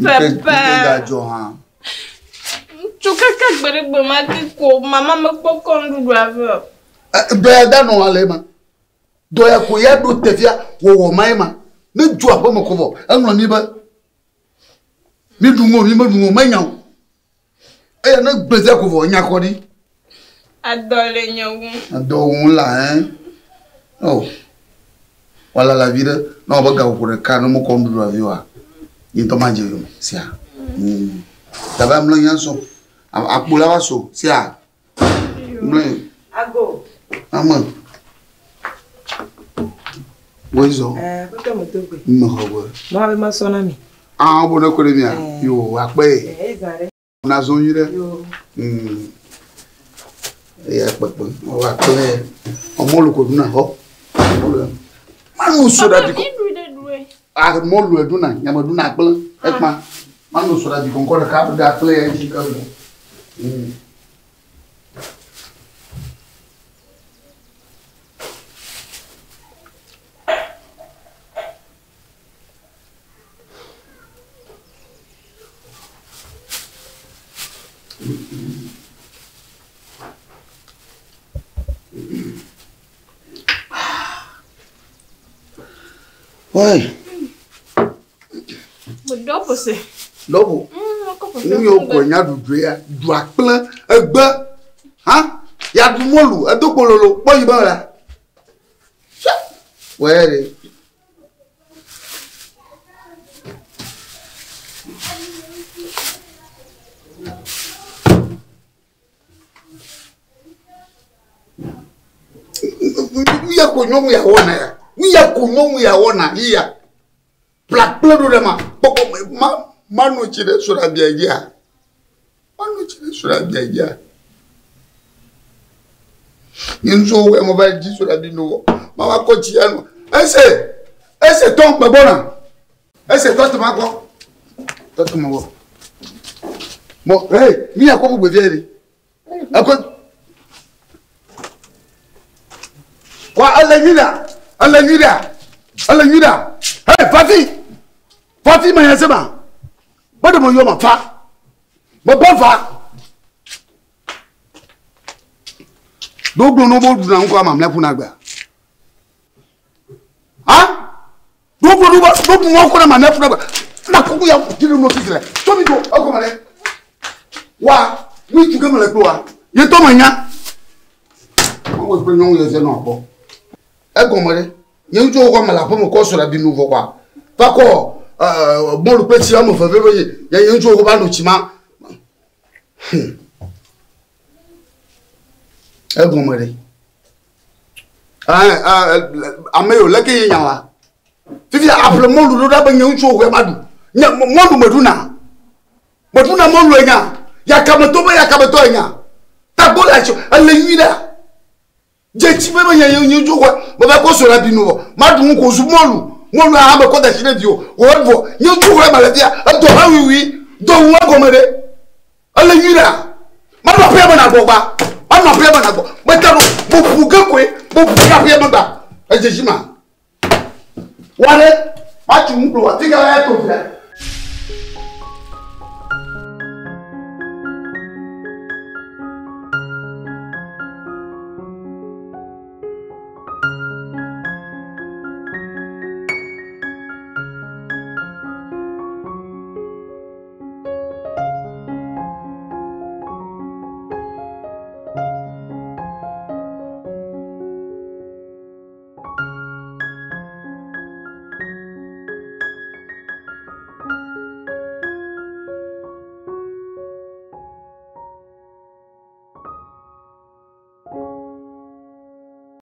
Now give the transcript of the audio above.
Papa. Tu caca bere mati ko mama me poko ndu ave. Doya no alema. Doya ko ya do tefia wo maima. Ne ju abo mo ko bo. Anu ni ba. Mi dungo mi dungo manya. E na gbeze ko bo nya ko di. Adole nyawu. Adole la Oh. Voilà la vida. Non ba ga ko re ka no mo ko ndu ave wa. Yin to manje yo. Sia. Taba mlo yanso. Akpula waso sia. Mlo. Ago. Ama. Wezo. Baka motogwe. Mhogo. Mo ave masona mi. Ah, bo na kore mia. Yo, akpe. Ezare. Na zonire. Yo. Akpe. O akpe. O molu ko duna ho. Manu soda bi ko. Ah, molu eduna, nyama duna akpe. Ekma. Manu soda bi ko ko ka da akpe ya ji ka. Oi. Dopo se. Lobo. Nyo ko nya dudu ya, du akplan, egbe. Ha? Ya du molu, edokpololo, po yiba la. Were. Ya ko nyomu ya wona ya. Ya ko nyomu ya wona iya. Black blood de ma. Poko manu chire sura biaja. Manu chire sura biaja. Yinzo we mo ba ji sura bi no. Mama ko chi anu. Ese ton pe bona. Ese to ma ko. To ma wo. Mo hey, mi akọ bu gbe Akọ Kwa Alanyida. Hey, Fati ma yasema. Bado mo yoma fa. Mo ba fa. Dogbo no bo duna nko amamle fu na gba. Ha? Dogbo nko na amamle fu na gba. Na ko ya tiri no tire. To mi do akomale. Wa, wi tuga male ko wa. Ye to manya. Mo wo pe nyon ye se no po. Egomore, ye njo ko mala po mo ko so la bi nouveau kwa. Fa ko bon le petit homme fa veye, ye njo ko ba no chima. Egomore. Ameyo leke ye nyawa. Fifi apple mo lu da ba nyon njo ko ba du. Nya mo lu meduna. Meduna mo lu nya. Ya kamato nya. Tabola cho, ale yida. Jeti bebe ye njo ko mo ba ko so la bi nouveau. Ma du ko su molu. Molu a ba ko da shine dio. O vo, njo ko ma la dia. Do ha wi do wa gomere. Ale yida. Ma do pe na go ba. Ma no pe na go. Ma ta no bo buga ko bo buga pe ma ba. E jejima. Wale, ma tu mu ko wa tiga ya to fia.